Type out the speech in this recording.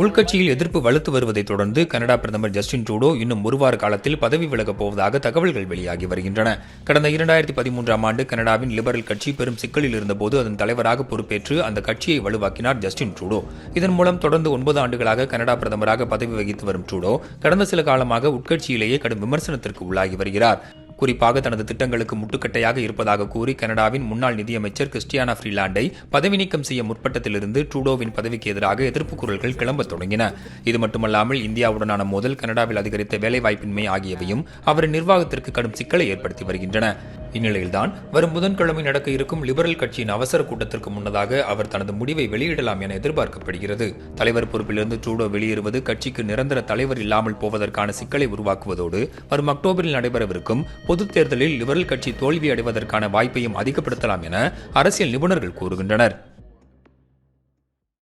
உள்கட்சியில் எதிர்ப்பு வலுத்து வருவதை தொடர்ந்து கனடா பிரதமர் ஜஸ்டின் ட்ரூடோ இன்னும் ஒரு வார காலத்தில் பதவி விலகப் போவதாக தகவல்கள் வெளியாகி வருகின்றன. கடந்த 2013ஆம் ஆண்டு கனடாவின் லிபரல் கட்சி பெரும் சிக்கலில் இருந்தபோது அதன் தலைவராக பொறுப்பேற்று அந்த கட்சியை வலுவாக்கினார் ஜஸ்டின் ட்ரூடோ. இதன் மூலம் தொடர்ந்து 9 ஆண்டுகளாக கனடா பிரதமராக பதவி வகித்து வரும் ட்ரூடோ கடந்த சில காலமாக உட்கட்சியிலேயே கடும் விமர்சனத்திற்கு உள்ளாகி வருகிறார். குறிப்பாக தனது திட்டங்களுக்கு முட்டுக்கட்டையாக இருப்பதாக கூறி கனடாவின் முன்னாள் நிதியமைச்சர் கிறிஸ்டியானா ஃப்ரீலாண்டை பதவி நீக்கம் செய்ய முற்பட்டத்திலிருந்து ட்ரூடோவின் பதவிக்கு எதிராக எதிர்ப்பு குரல்கள் கிளம்பத் தொடங்கின. இது மட்டுமல்லாமல் இந்தியாவுடனான மோதல், கனடாவில் அதிகரித்த வேலைவாய்ப்பின்மை ஆகியவையும் அவரின் நிர்வாகத்திற்கு கடும் சிக்கலை ஏற்படுத்தி வருகின்றன. இந்நிலையில்தான் வரும் புதன்கிழமை நடக்க இருக்கும் லிபரல் கட்சியின் அவசர கூட்டத்திற்கு முன்னதாக அவர் தனது முடிவை வெளியிடலாம் என எதிர்பார்க்கப்படுகிறது. தலைவர் பொறுப்பிலிருந்து ட்ரூடோ வெளியேறுவது கட்சிக்கு நிரந்தர தலைவர் இல்லாமல் போவதற்கான சிக்கலை உருவாக்குவதோடு வரும் அக்டோபரில் நடைபெறவிருக்கும் பொதுத் தேர்தலில் லிபரல் கட்சி தோல்வி அடைவதற்கான வாய்ப்பையும் அதிகப்படுத்தலாம் என அரசியல் நிபுணர்கள் கூறுகின்றனர்.